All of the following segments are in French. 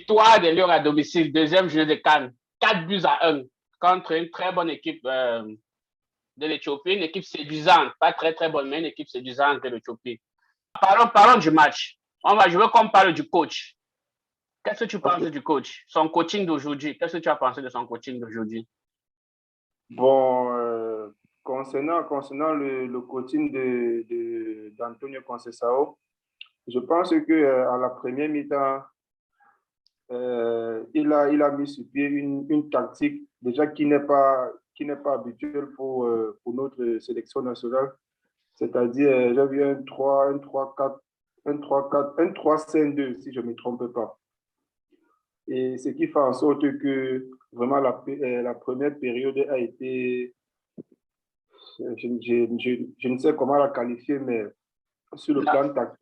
Victoire des Lions à domicile, deuxième journée de CAN, 4-1 contre une très bonne équipe de l'Éthiopie, une équipe séduisante, pas très très bonne, mais une équipe séduisante de l'Éthiopie. Parlons du match. Je veux qu'on parle du coach. Qu'est-ce que tu penses du coach? Son coaching d'aujourd'hui, qu'est-ce que tu as pensé de son coaching d'aujourd'hui? Bon, concernant le coaching d'Antonio Conceição, je pense qu'à la première mi-temps, il a mis sur pied une tactique déjà qui n'est pas habituelle pour notre sélection nationale. C'est-à-dire, j'ai vu un 3-4, un 3-5-2, si je ne me trompe pas. Et ce qui fait en sorte que vraiment la première période a été, je ne sais comment la qualifier, mais sur le plan tactique,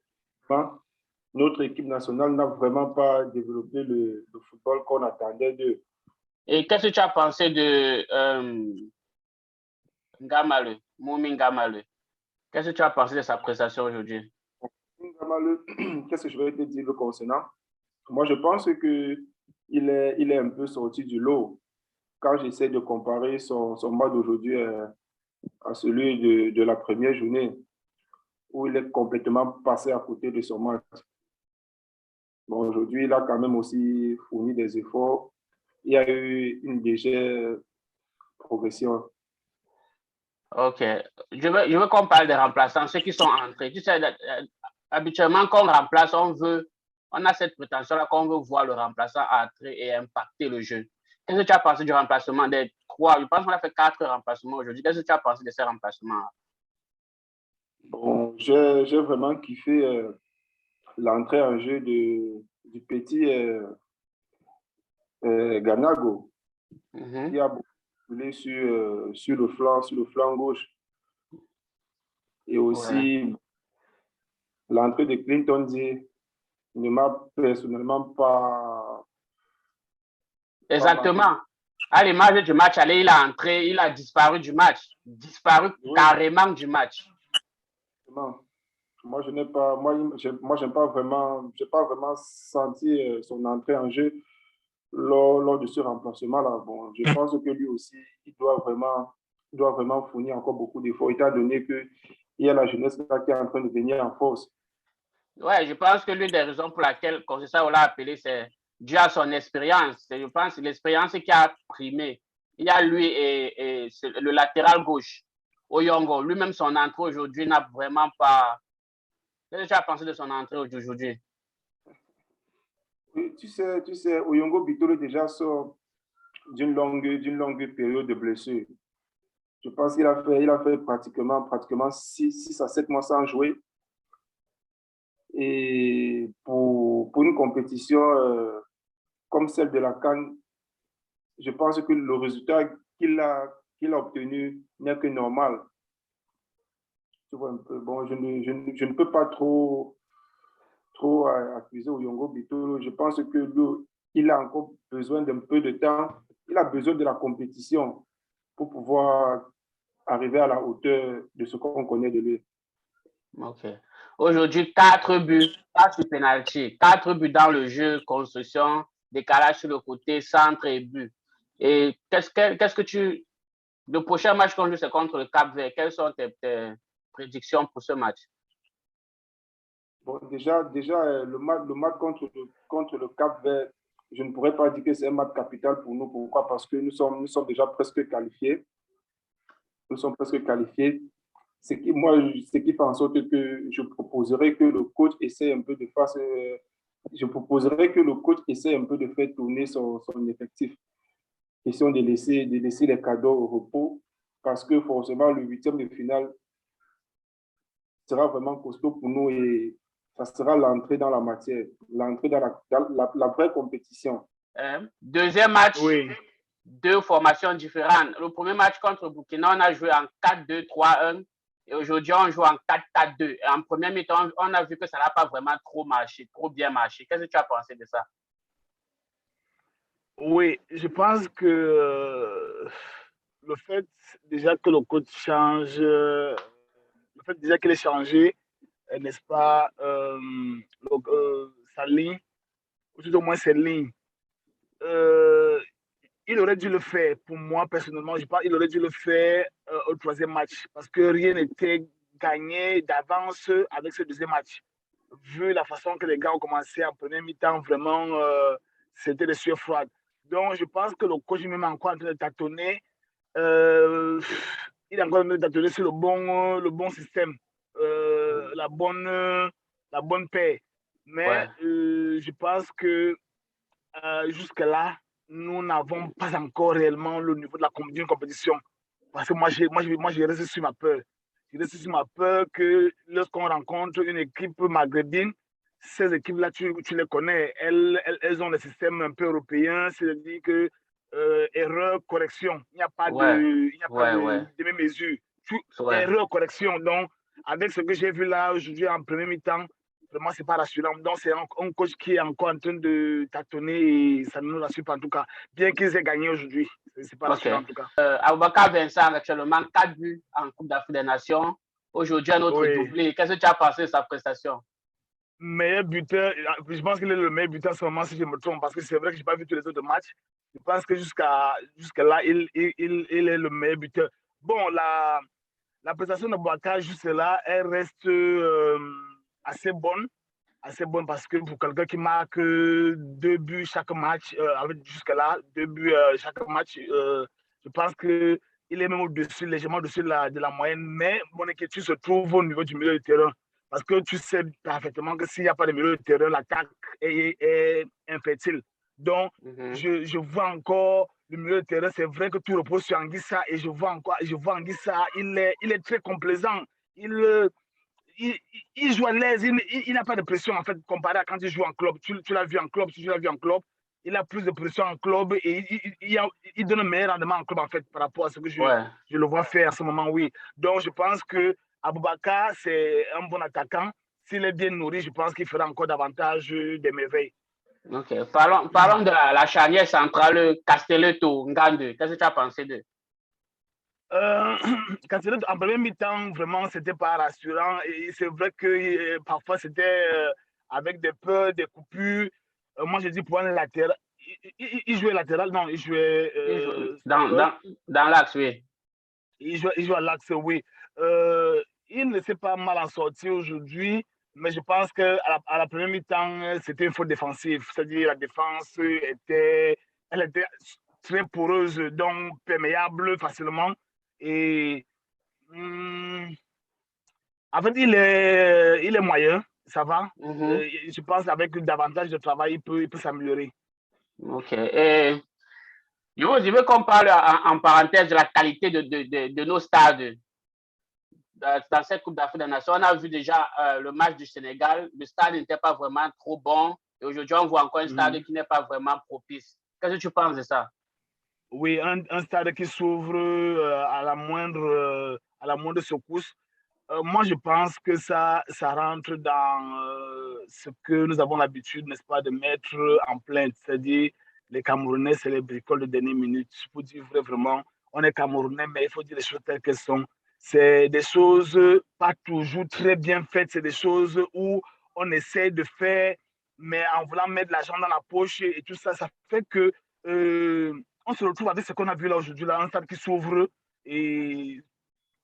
notre équipe nationale n'a vraiment pas développé le football qu'on attendait d'eux. Et qu'est-ce que tu as pensé de Ngamale, Moumi Ngamale? Qu'est-ce que tu as pensé de sa prestation aujourd'hui? Ngamale, qu'est-ce que je vais te dire le concernant? Moi, je pense qu'il est un peu sorti du lot quand j'essaie de comparer son match d'aujourd'hui à celui de la première journée, où il est complètement passé à côté de son match. Bon, aujourd'hui, il a quand même aussi fourni des efforts. Il y a eu une légère progression. Ok. Je veux qu'on parle des remplaçants, ceux qui sont entrés. Tu sais, habituellement, quand on remplace, on a cette prétention-là qu'on veut voir le remplaçant entrer et impacter le jeu. Qu'est-ce que tu as pensé du remplacement des 3? Je pense qu'on a fait 4 remplacements aujourd'hui. Qu'est-ce que tu as pensé de ces remplacements? Bon, j'ai vraiment kiffé l'entrée en jeu du petit Ganago, qui a boulé sur le flanc gauche. Et aussi, l'entrée de Clinton D ne m'a personnellement pas... Exactement. À l'image du match aller, il a entré, il a disparu du match. Disparu carrément du match. Moi, je n'ai pas, moi, j'ai pas vraiment senti son entrée en jeu lors de ce remplacement-là. Bon, je pense que lui aussi, il doit vraiment fournir encore beaucoup d'efforts, étant donné qu'il y a la jeunesse là qui est en train de venir en force. Ouais, je pense que l'une des raisons pour laquelle Conceição l'a appelé, c'est dû à son expérience. Je pense que l'expérience qui a primé. Il y a lui et le latéral gauche, Oyongo. Lui-même, son entrée aujourd'hui n'a vraiment pas... Qu'est-ce que tu as pensé de son entrée aujourd'hui? Oui, tu sais, Oyongo Bitolo déjà sort d'une longue période de blessure. Je pense qu'il a fait pratiquement 6 à 7 mois sans jouer. Et pour une compétition comme celle de la CAN, je pense que le résultat qu'il a obtenu n'est que normal. Tu vois un peu. Bon, je ne peux pas trop accuser Oyongo Bitolo. Je pense que lui, il a encore besoin d'un peu de temps. Il a besoin de la compétition pour pouvoir arriver à la hauteur de ce qu'on connaît de lui. Ok. Aujourd'hui, 4 buts, pas sur penalty, 4 buts dans le jeu, construction, décalage sur le côté, centre et but. Et qu'est-ce que tu... Le prochain match qu'on joue, c'est contre le Cap-Vert. Quelles sont tes prédictions pour ce match? Bon, déjà le match contre le Cap-Vert, je ne pourrais pas dire que c'est un match capital pour nous. Pourquoi? Parce que nous sommes déjà presque qualifiés. Nous sommes presque qualifiés. Ce qui fait en sorte que je proposerais que le coach essaie un peu de faire tourner son effectif. Question de laisser les cadeaux au repos, parce que forcément le huitième de finale sera vraiment costaud pour nous et ça sera l'entrée dans la matière, l'entrée dans la vraie compétition. Deuxième match, deux formations différentes. Le premier match contre Burkina, on a joué en 4-2-3-1 et aujourd'hui on joue en 4-4-2. Et en première mi-temps, on a vu que ça n'a pas vraiment trop bien marché. Qu'est-ce que tu as pensé de ça? Oui, je pense que le fait déjà que le coach change, le fait déjà qu'il ait changé, n'est-ce pas, sa ligne, ou tout au moins ses lignes, il aurait dû le faire. Pour moi, personnellement, je pense qu'il aurait dû le faire au troisième match. Parce que rien n'était gagné d'avance avec ce deuxième match. Vu la façon que les gars ont commencé en première mi-temps, vraiment, c'était des sueurs froides. Donc, je pense que le coach même encore en train de tâtonner. Euh, il est encore en train de tâtonner sur le bon système, la bonne paix. Mais Ouais. je pense que jusque-là, nous n'avons pas encore réellement le niveau de la d'une compétition. Parce que moi, je reste sur ma peur. Je reste sur ma peur que lorsqu'on rencontre une équipe maghrébine, ces équipes-là, tu les connais, elles ont des systèmes un peu européens, c'est-à-dire que erreur, correction, il n'y a pas Ouais. de Ouais. demi-mesure. Ouais. Erreur, correction. Donc, avec ce que j'ai vu là aujourd'hui en premier mi-temps, vraiment, c'est pas rassurant. Donc, c'est un coach qui est encore en train de tâtonner et ça ne nous rassure pas en tout cas. Bien qu'ils aient gagné aujourd'hui, c'est pas Ok. rassurant en tout cas. Aboubakar Vincent, actuellement, 4 buts en Coupe d'Afrique des Nations. Aujourd'hui, un autre Oui. doublé. Qu'est-ce que tu as pensé de sa prestation? Meilleur buteur, je pense qu'il est le meilleur buteur en ce moment, si je me trompe, parce que c'est vrai que je n'ai pas vu tous les autres matchs. Je pense que jusqu'à là, il est le meilleur buteur. Bon, la prestation de Boaka, juste là, elle reste assez bonne. Assez bonne parce que pour quelqu'un qui marque 2 buts chaque match, jusque-là, 2 buts chaque match, je pense qu'il est même au-dessus, légèrement au-dessus de la moyenne. Mais mon inquiétude se trouve au niveau du milieu de terrain. Parce que tu sais parfaitement que s'il n'y a pas de milieu de terrain, l'attaque est infertile. Donc, je vois encore le milieu de terrain. C'est vrai que tout repose sur Anguissa et je vois Anguissa, il est très complaisant. Il, il joue à l'aise, il n'a pas de pression en fait comparé à quand il joue en club. Tu l'as vu en club, si tu l'as vu en club, il a plus de pression en club et il donne un meilleur rendement en club en fait par rapport à ce que Ouais. je le vois faire à ce moment, oui. Donc je pense que Aboubakar, c'est un bon attaquant. S'il est bien nourri, je pense qu'il fera encore davantage des merveilles. Ok. Parlons de la charnière centrale Castelletto-Ngande. Qu'est-ce que tu as pensé d'eux? Castelletto, en premier mi-temps, vraiment, c'était pas rassurant. Et c'est vrai que parfois, c'était avec des peurs, des coupures. Moi, je dis pour un latéral. Il jouait latéral, non, il jouait stoppeur. Dans l'axe, oui. Il joue à l'axe, oui. Il ne s'est pas mal en sorti aujourd'hui, mais je pense qu'à à la première mi-temps, c'était une faute défensive. C'est-à-dire la défense elle était très poreuse, donc perméable facilement. Et en fait, il est moyen, ça va. Je pense qu'avec davantage de travail, il peut s'améliorer. Ok. Et je veux qu'on parle en parenthèse de la qualité de nos stades. Dans cette Coupe d'Afrique des Nations, on a vu déjà le match du Sénégal. Le stade n'était pas vraiment trop bon. Et aujourd'hui, on voit encore un stade qui n'est pas vraiment propice. Qu'est-ce que tu penses de ça? Oui, un stade qui s'ouvre à la moindre secousse. Moi, je pense que ça rentre dans ce que nous avons l'habitude, n'est-ce pas, de mettre en plainte. C'est-à-dire, les Camerounais, c'est les bricoles de dernière minute. Il faut dire vraiment, on est Camerounais, mais il faut dire les choses telles qu'elles sont. C'est des choses pas toujours très bien faites. C'est des choses où on essaie de faire, mais en voulant mettre l'argent dans la poche et tout ça, ça fait que on se retrouve avec ce qu'on a vu là aujourd'hui, là, un stade qui s'ouvre et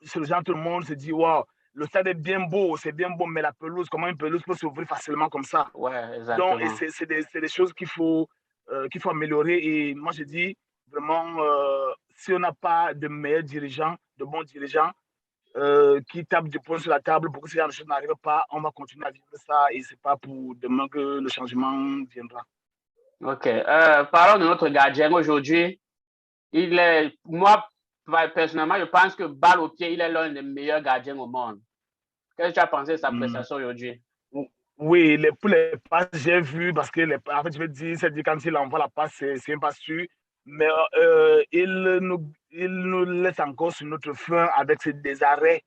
c'est le genre, tout le monde se dit, waouh, le stade est bien beau, c'est bien beau, mais la pelouse, comment une pelouse peut s'ouvrir facilement comme ça? Ouais, Donc, exactement. c'est des choses qu'il faut améliorer. Et moi, je dis vraiment, si on n'a pas de meilleurs dirigeants, de bons dirigeants, qui tapent du poing sur la table pour que ces choses n'arrivent pas, on va continuer à vivre ça et c'est pas pour demain que le changement viendra. Ok. Parlons de notre gardien aujourd'hui. Moi, personnellement, je pense que balle au pied, il est l'un des meilleurs gardiens au monde. Qu'est-ce que tu as pensé de sa prestation aujourd'hui? Oui, pour les passes, j'ai vu, parce que en fait, je veux dire, c'est-à-dire quand il envoie la passe, c'est un pas sûr, mais il nous laisse encore sur notre fin avec des arrêts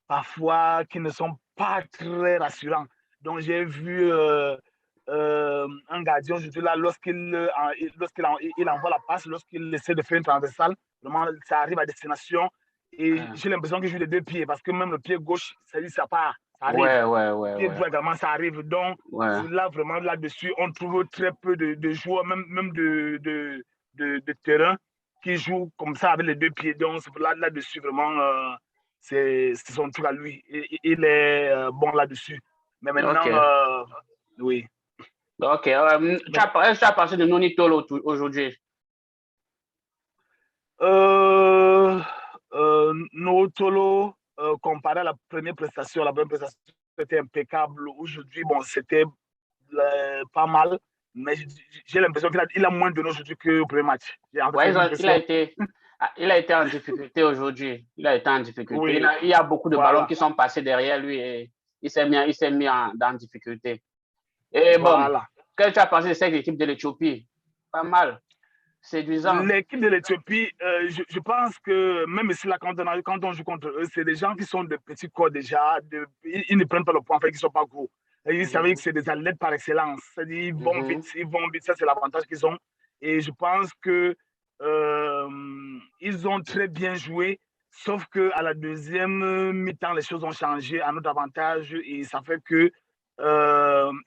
parfois qui ne sont pas très rassurants. Donc, j'ai vu un gardien aujourd'hui là, il envoie la passe, lorsqu'il essaie de faire une transversale, vraiment, ça arrive à destination. Et j'ai l'impression qu'il joue les 2 pieds, parce que même le pied gauche, ça dit ça part, ça arrive. Le pied droit également, ça arrive. Donc, là, vraiment, là-dessus, on trouve très peu de joueurs, même de terrain, qui joue comme ça avec les deux pieds. Donc, là-dessus, vraiment, c'est son truc à lui. Il est bon là-dessus. Mais maintenant, Ok. oui. Ok. Tu as pensé de Noni Tolo aujourd'hui? Notolo, comparé à la première prestation, était impeccable. Aujourd'hui, bon, c'était pas mal, mais j'ai l'impression qu'il a moins donné aujourd'hui qu'au premier match. Ouais, il a été en difficulté aujourd'hui. Il a été en difficulté. Oui, Il y a beaucoup de ballons voilà, qui sont passés derrière lui et il s'est mis en difficulté. Et bon, voilà. qu'est-ce que tu as pensé de cette équipe de l'Éthiopie? Pas mal, séduisant. L'équipe de l'Éthiopie, je pense que même ici, là, quand on joue contre eux, c'est des gens qui sont de petits corps déjà. Ils ne prennent pas le point, en fait, ils ne sont pas gros. Et ils savent que c'est des athlètes par excellence. C'est-à-dire, ils vont vite, ça c'est l'avantage qu'ils ont. Et je pense que ils ont très bien joué, sauf qu'à la deuxième mi-temps, les choses ont changé à notre avantage et ça fait que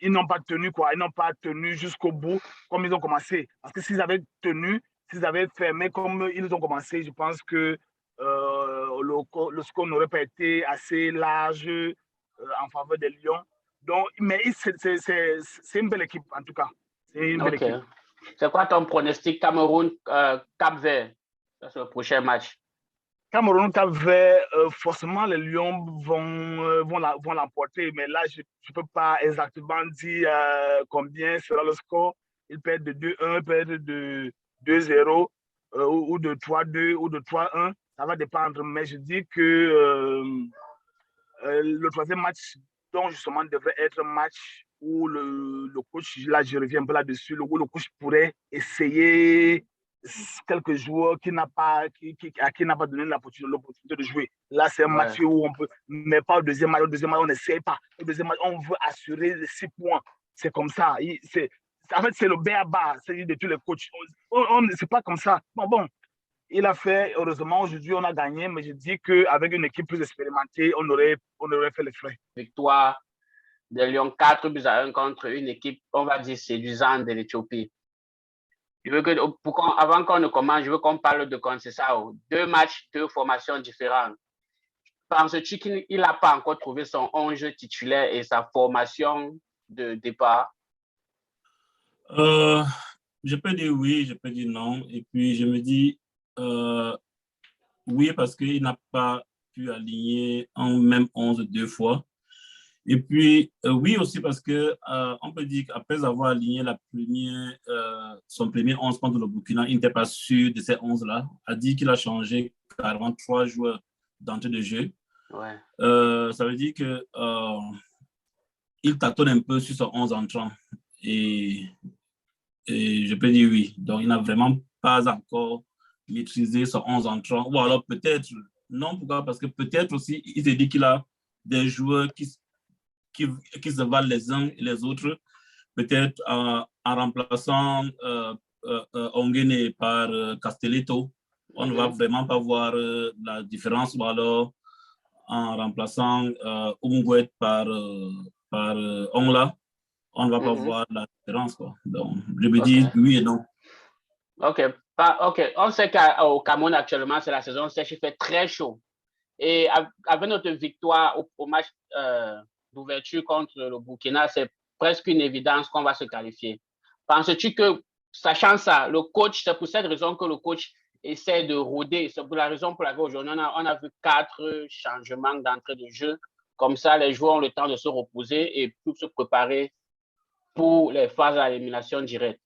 ils n'ont pas tenu, quoi. Ils n'ont pas tenu jusqu'au bout comme ils ont commencé. Parce que s'ils avaient tenu, s'ils avaient fermé comme ils ont commencé, je pense que le score n'aurait pas été assez large en faveur des Lions. Donc, mais c'est une belle équipe, en tout cas. C'est une belle Ok. équipe. C'est quoi ton pronostic Cameroun-Cap-Vert? C'est le prochain match. Cameroun, Cap Vert, forcément, les Lions vont l'emporter. Mais là, je ne peux pas exactement dire combien sera le score. Ils perdent de 2-1, ils perdent de 2-0, ou de 3-2, ou de 3-1. Ça va dépendre. Mais je dis que le troisième match, donc justement, devrait être un match où le coach, là, je reviens un peu là-dessus, où le coach pourrait essayer quelques joueurs à qui n'a pas donné l'opportunité de jouer. Là, c'est un Ouais. match où on peut, mais pas au deuxième match. Au deuxième match, on n'essaie pas. Au deuxième match, on veut assurer les 6 points. C'est comme ça. En fait, c'est le b.a.-ba, c'est de tous les coachs. C'est pas comme ça. Bon, il a fait, heureusement, aujourd'hui, on a gagné, mais je dis qu'avec une équipe plus expérimentée, on aurait fait les frais. Victoire des Lions 4-1 contre une équipe, on va dire, séduisante de l'Éthiopie. Avant qu'on ne commence, je veux qu'on parle de Conceição. 2 matchs, 2 formations différentes. Penses-tu qu'il n'a pas encore trouvé son 11 titulaire et sa formation de départ? Je peux dire oui, je peux dire non. Et puis, je me dis oui parce qu'il n'a pas pu aligner en même 11 2 fois. Et puis, oui aussi parce que on peut dire qu'après avoir aligné son premier 11 contre le Burkina, il n'était pas sûr de ces 11-là. A dit qu'il a changé 43 joueurs d'entrée de jeu. Ouais. Ça veut dire que il tâtonne un peu sur son 11 entrant. Et je peux dire oui. Donc, il n'a vraiment pas encore maîtrisé son 11 entrant. Ou alors peut-être, non, pourquoi? Parce que peut-être aussi, il s'est dit qu'il a des joueurs qui se valent les uns et les autres. Peut-être en remplaçant Ongene par Castelletto, on ne va vraiment pas voir la différence. Ou alors en remplaçant Umgwet par Ongla, on ne va pas voir la différence, quoi. Donc, je me dis oui et non. Ok. On sait qu'au Cameroun actuellement, c'est la saison sèche, il fait très chaud. Et avec notre victoire au match d'ouverture contre le Burkina, c'est presque une évidence qu'on va se qualifier. Penses-tu que, sachant ça, c'est pour cette raison que le coach essaie de rôder? C'est pour la raison pour laquelle aujourd'hui, on a vu 4 changements d'entrée de jeu. Comme ça, les joueurs ont le temps de se reposer et pour se préparer pour les phases à élimination directe.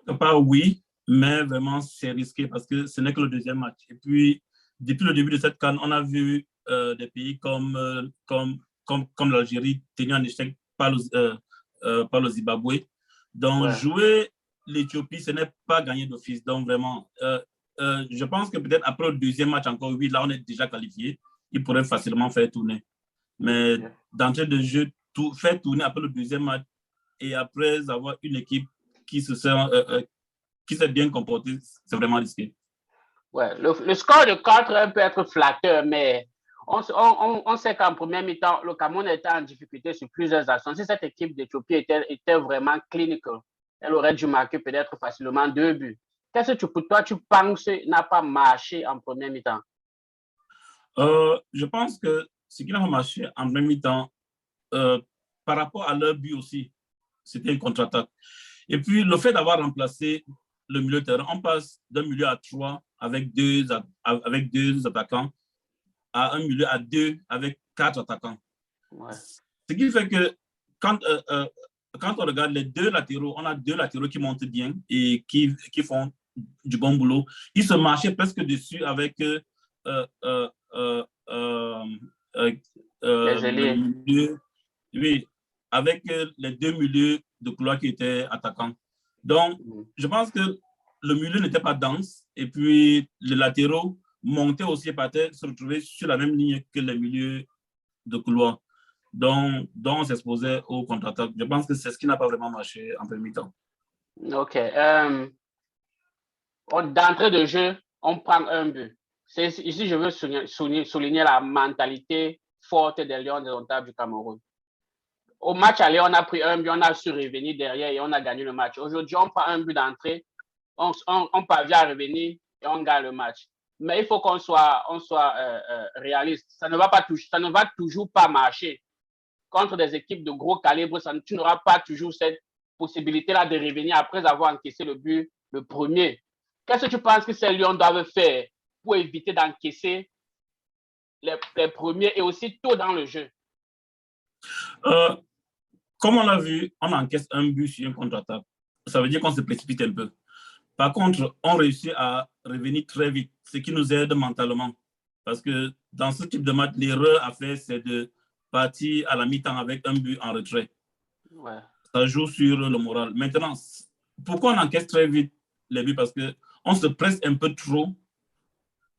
Quelque part, oui, mais vraiment, c'est risqué parce que ce n'est que le deuxième match. Et puis, depuis le début de cette CAN, on a vu des pays comme l'Algérie tenus en échec par le Zimbabwe. Donc, jouer l'Éthiopie, ce n'est pas gagner d'office. Donc, vraiment, je pense que peut-être après le deuxième match, encore oui, là, on est déjà qualifié. Il pourrait facilement faire tourner. Mais d'entrée de jeu, faire tourner après le deuxième match et après avoir une équipe qui s'est bien comportée, c'est vraiment risqué. Ouais, le score de 4 peut être flatteur, mais on sait qu'en première mi-temps, le Cameroun était en difficulté sur plusieurs actions. Si cette équipe d'Éthiopie était vraiment clinique, elle aurait dû marquer peut-être facilement 2 buts. Qu'est-ce que pour toi, tu penses n'a pas marché en première mi-temps? Je pense que ce qui n'a pas marché en première mi-temps, par rapport à leur but aussi, c'était une contre-attaque. Et puis, le fait d'avoir remplacé le milieu de terrain, on passe d'un milieu à 3 avec deux attaquants à un milieu à 2 avec 4 attaquants. Ouais. Ce qui fait que quand on regarde les deux latéraux, on a deux latéraux qui montent bien et qui font du bon boulot. Ils se marchaient presque dessus avec Les le ailiers. milieu, oui, avec les deux milieux de couloir qui étaient attaquants. Donc, je pense que le milieu n'était pas dense et puis les latéraux montaient aussi par terre, se retrouvaient sur la même ligne que les milieux de couloir. Donc on s'exposait au contre-attaque. Je pense que c'est ce qui n'a pas vraiment marché en premier temps. OK. D'entrée de jeu, on prend un but. Ici, je veux souligner la mentalité forte des Lions indomptables du Cameroun. Au match aller, on a pris un but, on a su revenir derrière et on a gagné le match. Aujourd'hui, on prend un but d'entrée, on parvient à revenir et on gagne le match. Mais il faut qu'on soit réaliste. Ça ne va toujours pas marcher. Contre des équipes de gros calibre, tu n'auras pas toujours cette possibilité-là de revenir après avoir encaissé le but, le premier. Qu'est-ce que tu penses que ces Lions doivent faire pour éviter d'encaisser les premiers et aussi tôt dans le jeu? Comme on l'a vu, on encaisse un but sur une contre-attaque. Ça veut dire qu'on se précipite un peu. Par contre, on réussit à revenir très vite, ce qui nous aide mentalement. Parce que dans ce type de match, l'erreur à faire, c'est de partir à la mi-temps avec un but en retrait. Ouais. Ça joue sur le moral. Maintenant, pourquoi on encaisse très vite les buts? Parce qu'on se presse un peu trop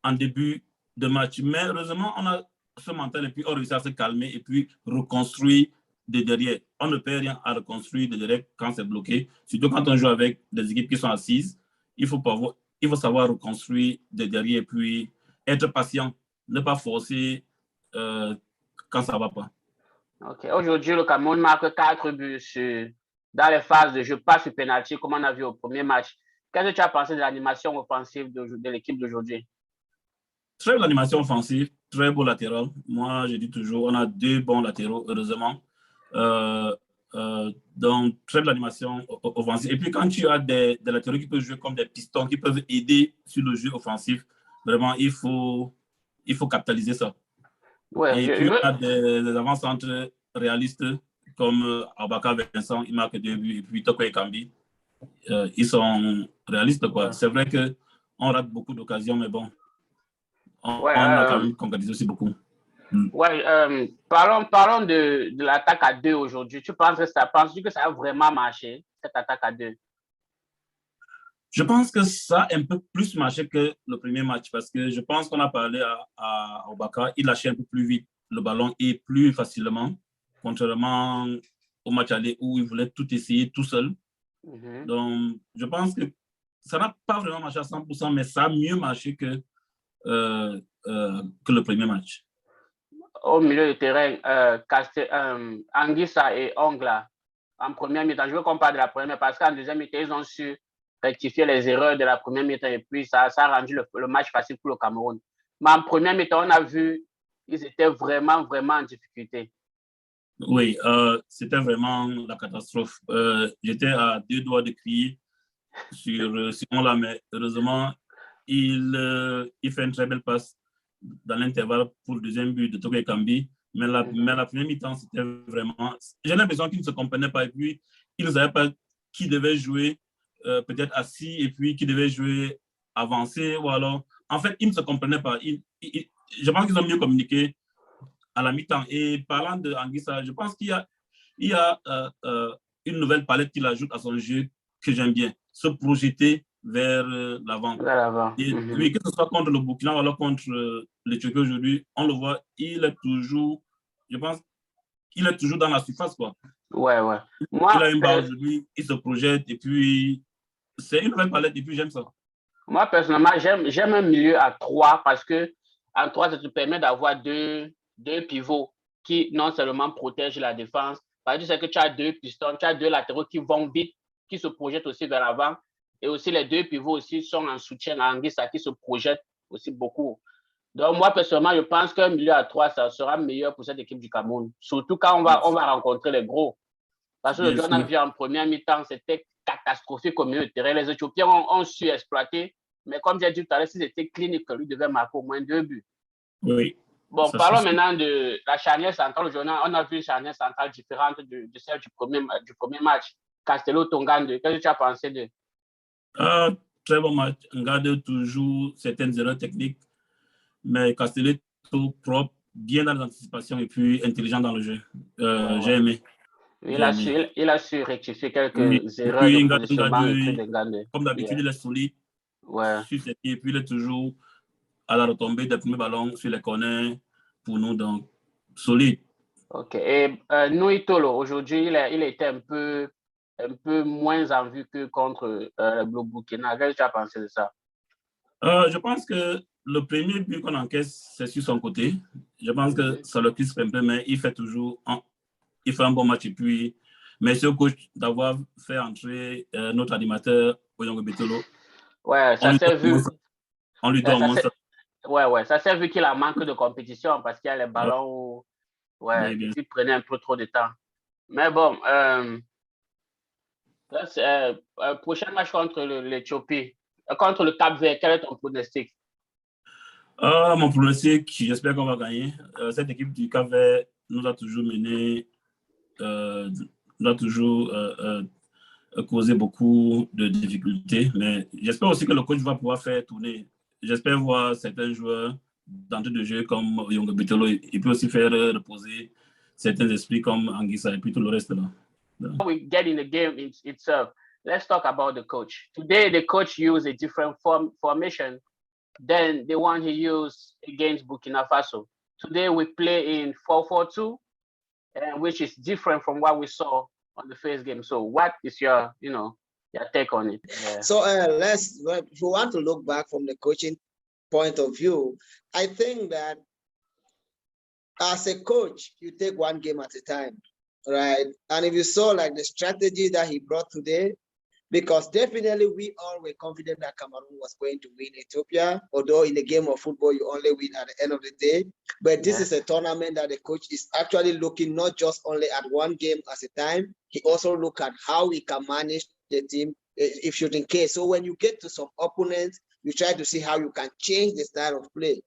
en début de match. Mais heureusement, on a ce mental et puis on réussit à se calmer et puis reconstruire de derrière. On ne peut rien à reconstruire de derrière quand c'est bloqué. Surtout quand on joue avec des équipes qui sont assises. Il faut savoir reconstruire de derrière et puis être patient. Ne pas forcer quand ça ne va pas. OK. Aujourd'hui, le Cameroun marque 4 buts dans les phases de jeu, pas sur penalty, comme on a vu au premier match. Qu'est-ce que tu as pensé de l'animation offensive de l'équipe d'aujourd'hui? Très belle animation offensive, très beau latéral. Moi, je dis toujours, on a 2 bons latéraux, heureusement. Donc, très belle animation offensive. Et puis, quand tu as des latéraux qui peuvent jouer comme des pistons, qui peuvent aider sur le jeu offensif, vraiment, il faut capitaliser ça. Ouais, et puis, on a des avant-centres réalistes comme Abaka Vincent, il marque 2 buts, et puis Toko Ekambi. Ils sont réalistes, quoi. Ouais. C'est vrai qu'on rate beaucoup d'occasions, mais bon, on a quand même concrétisé aussi beaucoup. Ouais, parlons de l'attaque à 2 aujourd'hui. Penses-tu que ça a vraiment marché, cette attaque à 2? Je pense que ça a un peu plus marché que le premier match parce que je pense qu'on a parlé à Obaka, il lâchait un peu plus vite le ballon et plus facilement, contrairement au match aller où il voulait tout essayer tout seul. Donc, je pense que ça n'a pas vraiment marché à 100%, mais ça a mieux marché que le premier match. Au milieu de terrain, Anguissa et Ongla, en première mi-temps, je veux qu'on parle de la première parce qu'en deuxième mi-temps, ils ont su rectifier les erreurs de la première mi-temps et puis ça a rendu le match facile pour le Cameroun. Mais en première mi-temps, on a vu qu'ils étaient vraiment, vraiment en difficulté. Oui, c'était vraiment la catastrophe. J'étais à 2 doigts de crier sur Simon-là, mais heureusement, il fait une très belle passe dans l'intervalle pour le deuxième but de Toko Ekambi. Mais la première mi-temps, c'était vraiment... J'ai l'impression qu'ils ne se comprenaient pas et puis ils ne savaient pas qui devait jouer peut-être assis et puis qui devait jouer avancé ou alors... En fait, ils ne se comprenaient pas. Je pense qu'ils ont mieux communiqué à la mi-temps. Et parlant de Anguissa, je pense qu'il y a une nouvelle palette qu'il ajoute à son jeu que j'aime bien. Se projeter vers l'avant. Et oui, que ce soit contre le Burkina ou alors contre l'Éthiopie aujourd'hui, on le voit, il est toujours, je pense, il est toujours dans la surface, quoi. Ouais. Moi, il a une balle aujourd'hui, il se projette et puis c'est une nouvelle palette et puis j'aime ça. Moi, personnellement, j'aime un milieu à 3 parce que en 3, ça te permet d'avoir deux pivots qui non seulement protègent la défense, parce que tu sais que tu as 2 pistons, tu as 2 latéraux qui vont vite, qui se projettent aussi vers l'avant. Et aussi, les deux pivots aussi sont en soutien à Anguissa qui se projette aussi beaucoup. Donc, moi, personnellement, je pense qu'un milieu à 3, ça sera meilleur pour cette équipe du Cameroun. Surtout quand on va rencontrer les gros. Parce que le jeu qu'on a vu en première mi-temps, c'était catastrophique au milieu de terrain. Les Éthiopiens ont su exploiter. Mais comme j'ai dit tout à l'heure, si c'était clinique, lui devait marquer au moins 2 buts. Oui. Bon, parlons maintenant de la charnière centrale. Aujourd'hui, on a vu une charnière centrale différente de celle du premier match. Castello Tongande, qu'est-ce que tu as pensé de? Très bon match. On garde toujours certaines erreurs techniques, mais Castello tout propre, bien dans l'anticipation et puis intelligent dans le jeu. J'ai aimé. Il a su rectifier quelques erreurs de positionnement. Comme d'habitude, il est solide sur ses pieds, et puis il est toujours à la retombée des premiers ballons sur les corners pour nous, donc solide. Ok. Et Noitolo, aujourd'hui, il était un peu moins en vue que contre le Blue Burkina. Qu'est-ce que tu as pensé de ça? Je pense que le premier but qu'on encaisse, c'est sur son côté. Je pense que ça le crispe un peu, mais il fait un bon match. Et puis, merci au coach d'avoir fait entrer notre animateur, Oyongo Betolo. Ouais, ça s'est vu. On lui donne ça. Ouais, ça s'est vu qu'il a manque de compétition parce qu'il y a les ballons qui prenaient un peu trop de temps. Mais bon, prochain match contre l'Éthiopie, contre le Cap-Vert, quel est ton pronostic? Mon pronostic, j'espère qu'on va gagner. Cette équipe du Cap-Vert nous a toujours mené, nous a toujours causé beaucoup de difficultés. Mais j'espère aussi que le coach va pouvoir faire tourner. J'espère voir certains joueurs d'entrée de jeu comme Yongo Bitolo. Il peut aussi faire reposer certains esprits comme Anguissa et puis tout le reste là. Before we get in the game itself, let's talk about the coach. Today, the coach used a different formation than the one he used against Burkina Faso. Today, we play in 4-4-2, which is different from what we saw on the first game. So, what is your take on it? Yeah. So, if we want to look back from the coaching point of view, I think that as a coach, you take one game at a time. Right. And if you saw like the strategy that he brought today, because definitely we all were confident that Cameroon was going to win Ethiopia, although in the game of football, you only win at the end of the day. But this is a tournament that the coach is actually looking not just only at one game at a time, he also look at how he can manage the team if shooting case. So when you get to some opponents, you try to see how you can change the style of play.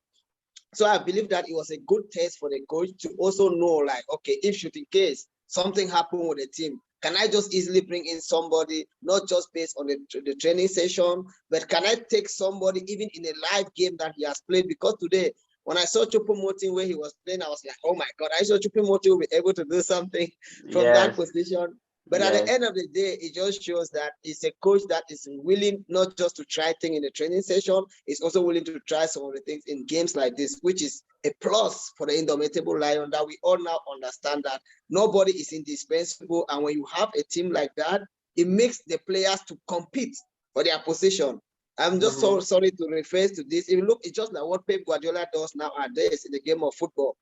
So I believe that it was a good test for the coach to also know, like, okay, if shooting case, something happened with the team, can I just easily bring in somebody, not just based on the training session, but can I take somebody even in a live game that he has played? Because today, when I saw Choupo-Moting where he was playing, I was like, oh my God, I saw Choupo-Moting will be able to do something from that position. But at the end of the day, it just shows that it's a coach that is willing not just to try things in the training session, he's also willing to try some of the things in games like this, which is a plus for the indomitable Lion, that we all now understand that nobody is indispensable. And when you have a team like that, it makes the players to compete for their position. I'm just so sorry to refer to this. If you look, it's just like what Pep Guardiola does nowadays in the game of football.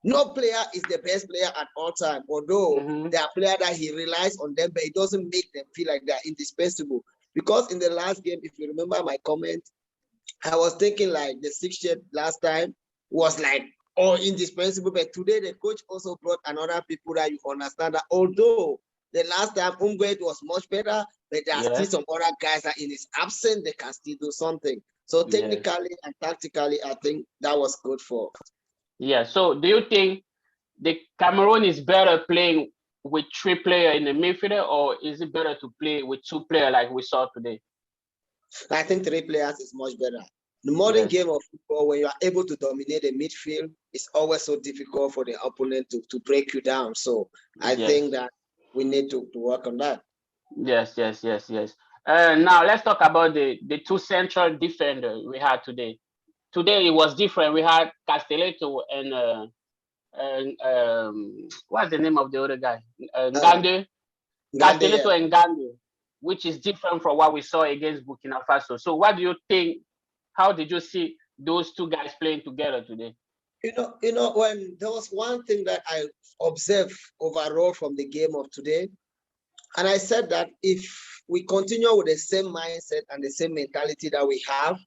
No player is the best player at all time, although they are players that he relies on them, but it doesn't make them feel like they're indispensable. Because in the last game, if you remember my comment, I was thinking like the 6th shirt last time was like, oh, indispensable. But today the coach also brought another people that you understand that although the last time Umguet was much better, but there are still some other guys that in his absence, they can still do something. So technically and tactically, I think that was good for us. Yeah, so do you think the Cameroon is better playing with 3 players in the midfield, or is it better to play with 2 players like we saw today? I think 3 players is much better. The modern game of football, when you are able to dominate the midfield, it's always so difficult for the opponent to break you down. So I think that we need to work on that. Yes. Now let's talk about the 2 central defenders we had today. Today it was different. We had Castelletto and what's the name of the other guy? Ngande. Castelletto and Ngande, which is different from what we saw against Burkina Faso. So what do you think? How did you see those 2 guys playing together today? You know, when there was one thing that I observed overall from the game of today, And I said that if we continue with the same mindset and the same mentality that we have,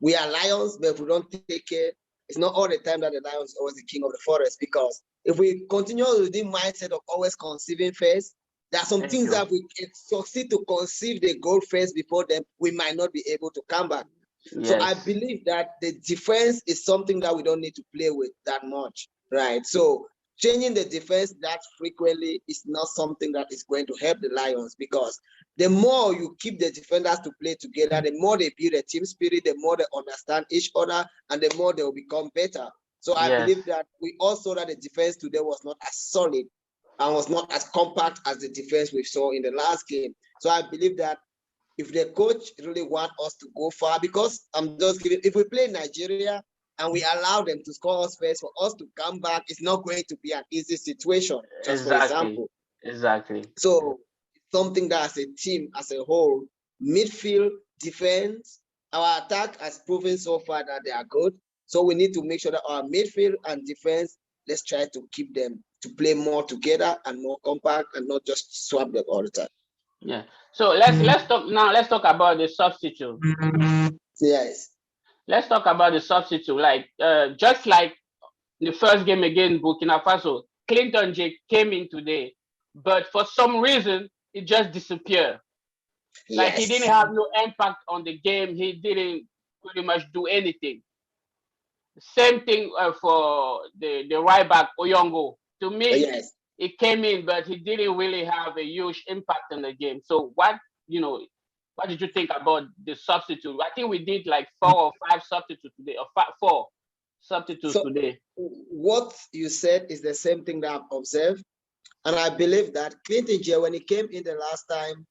we are lions, but if we don't take care, it's not all the time that the lion is always the king of the forest. Because if we continue with the mindset of always conceiving first, there are some things that we succeed to conceive the goal first before them, we might not be able to come back. Yes. So I believe that the defense is something that we don't need to play with that much, right? So changing the defense that frequently is not something that is going to help the Lions, because the more you keep the defenders to play together, the more they build a team spirit, the more they understand each other, and the more they will become better. So I believe that we also that the defense today was not as solid and was not as compact as the defense we saw in the last game. So I believe that if the coach really want us to go far, because I'm just giving, if we play Nigeria and we allow them to score us first, for us to come back, it's not going to be an easy situation, just for example. Exactly. So something that as a team, as a whole, midfield, defense, our attack has proven so far that they are good. So we need to make sure that our midfield and defense, let's try to keep them to play more together and more compact and not just swap them all the time. Yeah. So let's talk now. Let's talk about the substitute. Yes. Let's talk about the substitute. Like just like the first game against Burkina Faso, Clinton J came in today, but for some reason it just disappeared. Like he didn't have no impact on the game. He didn't pretty much do anything. Same thing for the right back Oyongo. To me, he came in, but he didn't really have a huge impact on the game. So what did you think about the substitute? I think we did like 4 or 5 substitutes today, or 4 substitutes today. What you said is the same thing that I've observed. And I believe that Clinton J, when he came in the last time,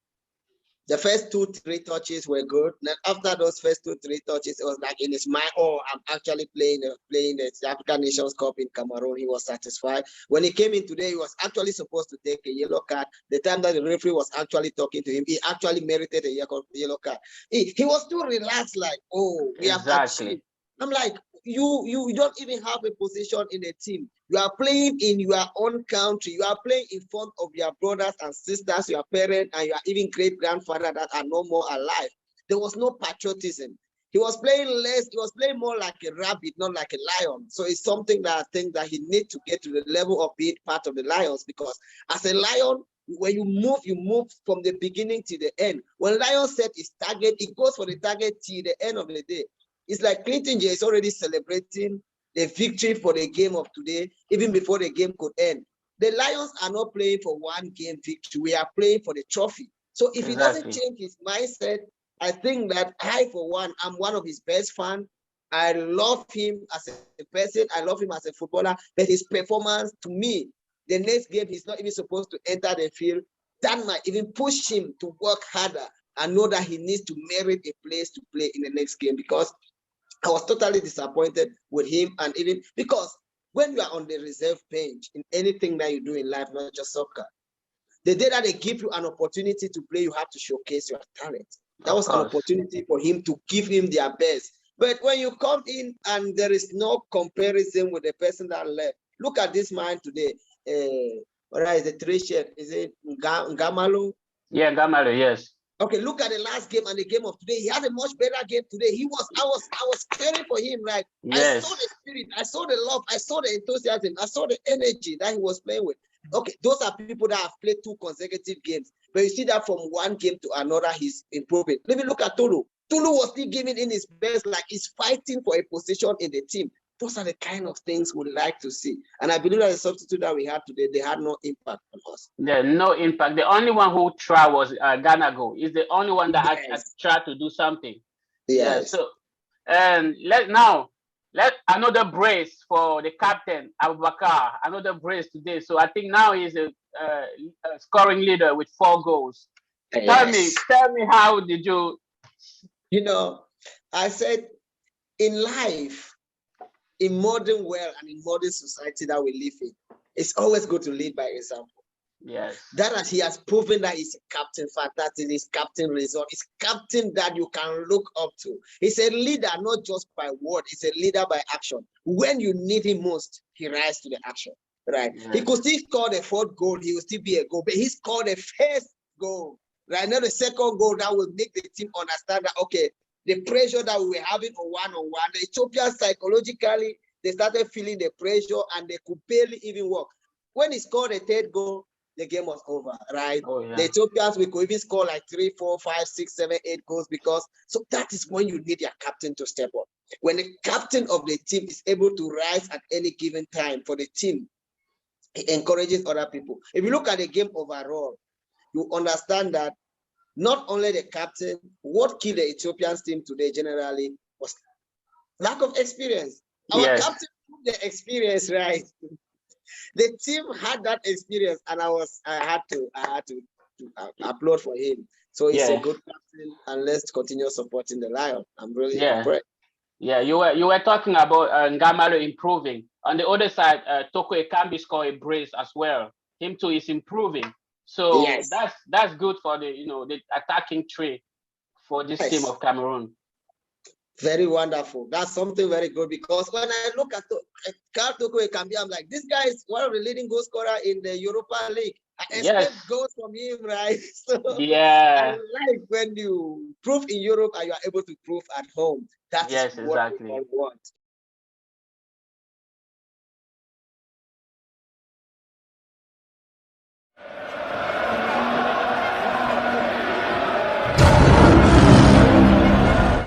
the first 2-3 touches were good. Then after those first 2-3 touches, it was like in his mind, oh, I'm actually playing the African Nations Cup in Cameroon. He was satisfied. When he came in today, he was actually supposed to take a yellow card. The time that the referee was actually talking to him, he actually merited a yellow card. He was too relaxed, like, oh, we have achieved. I'm like, you don't even have a position in a team. You are playing in your own country. You are playing in front of your brothers and sisters, your parents, and your even great-grandfather that are no more alive. There was no patriotism. He was playing less. He was playing more like a rabbit, not like a lion. So it's something that I think that he needs to get to the level of being part of the Lions, because as a lion, when you move from the beginning to the end. When Lion set his target, it goes for the target till the end of the day. It's like Clinton J is already celebrating the victory for the game of today, even before the game could end. The Lions are not playing for one game victory. We are playing for the trophy. So if he doesn't change his mindset, I think that I, for one, I'm one of his best fans. I love him as a person. I love him as a footballer. But his performance, to me, the next game, he's not even supposed to enter the field. That might even push him to work harder and know that he needs to merit a place to play in the next game, because I was totally disappointed with him. And even because when you are on the reserve bench in anything that you do in life, not just soccer, the day that they give you an opportunity to play, you have to showcase your talent. That was an opportunity for him to give him their best. But when you come in and there is no comparison with the person that left, look at this man today. What is the 3 shirt? Is it Ngamalo? Yeah, Ngamalo, yes. Okay, look at the last game and the game of today. He had a much better game today. I was caring for him. Like, I saw the spirit, I saw the love, I saw the enthusiasm, I saw the energy that he was playing with. Okay, those are people that have played 2 consecutive games. But you see that from one game to another, he's improving. Let me look at Tulu. Tulu was still giving in his best, like he's fighting for a position in the team. Those are the kind of things we'd like to see. And I believe that the substitute that we had today, they had no impact on us. Yeah, no impact. The only one who tried was Ganago. He's the only one that tried to do something. Yes. Yeah, so, and let another brace for the captain, Abubakar. Another brace today. So I think now he's a scoring leader with 4 goals. Yes. Tell me, how did you? You know, I said in life, in modern world and in modern society that we live in, it's always good to lead by example. Yes. That he has proven that he's a captain, fantastic, he's captain result, he's captain that you can look up to. He's a leader, not just by word, he's a leader by action. When you need him most, he rises to the action. right? Yeah. He could still score the fourth goal, he will still be a goal, but he scored the first goal, right? Now the second goal that will make the team understand that, okay, the pressure that we were having on one-on-one, the Ethiopians psychologically, they started feeling the pressure and they could barely even walk. When he scored the third goal, the game was over, right? Oh, yeah. The Ethiopians, we could even score like 3, 4, 5, 6, 7, 8 goals because, so that is when you need your captain to step up. When the captain of the team is able to rise at any given time for the team, it encourages other people. If you look at the game overall, you understand that not only the captain, what killed the Ethiopians team today generally was lack of experience. Our Yes. captain put the experience, right? The team had that experience, and I had to applaud for him. So he's a Yeah. good captain, and let's continue supporting the Lion. I'm really Yeah. impressed. Yeah, you were talking about Ngamalo improving. On the other side, Toko Ekambi scored a brace as well. Him too is improving. So Yes. that's good for the the attacking tree for this team Yes. of Cameroon. Very wonderful. That's something very good, because when I look at Karl Toko Ekambi, I'm like, this guy is one of the leading goal scorer in the Europa League. I expect Yes. goals from him, right? So I Yeah. like when you prove in Europe and you are able to prove at home. That Yes, is what exactly. we all want.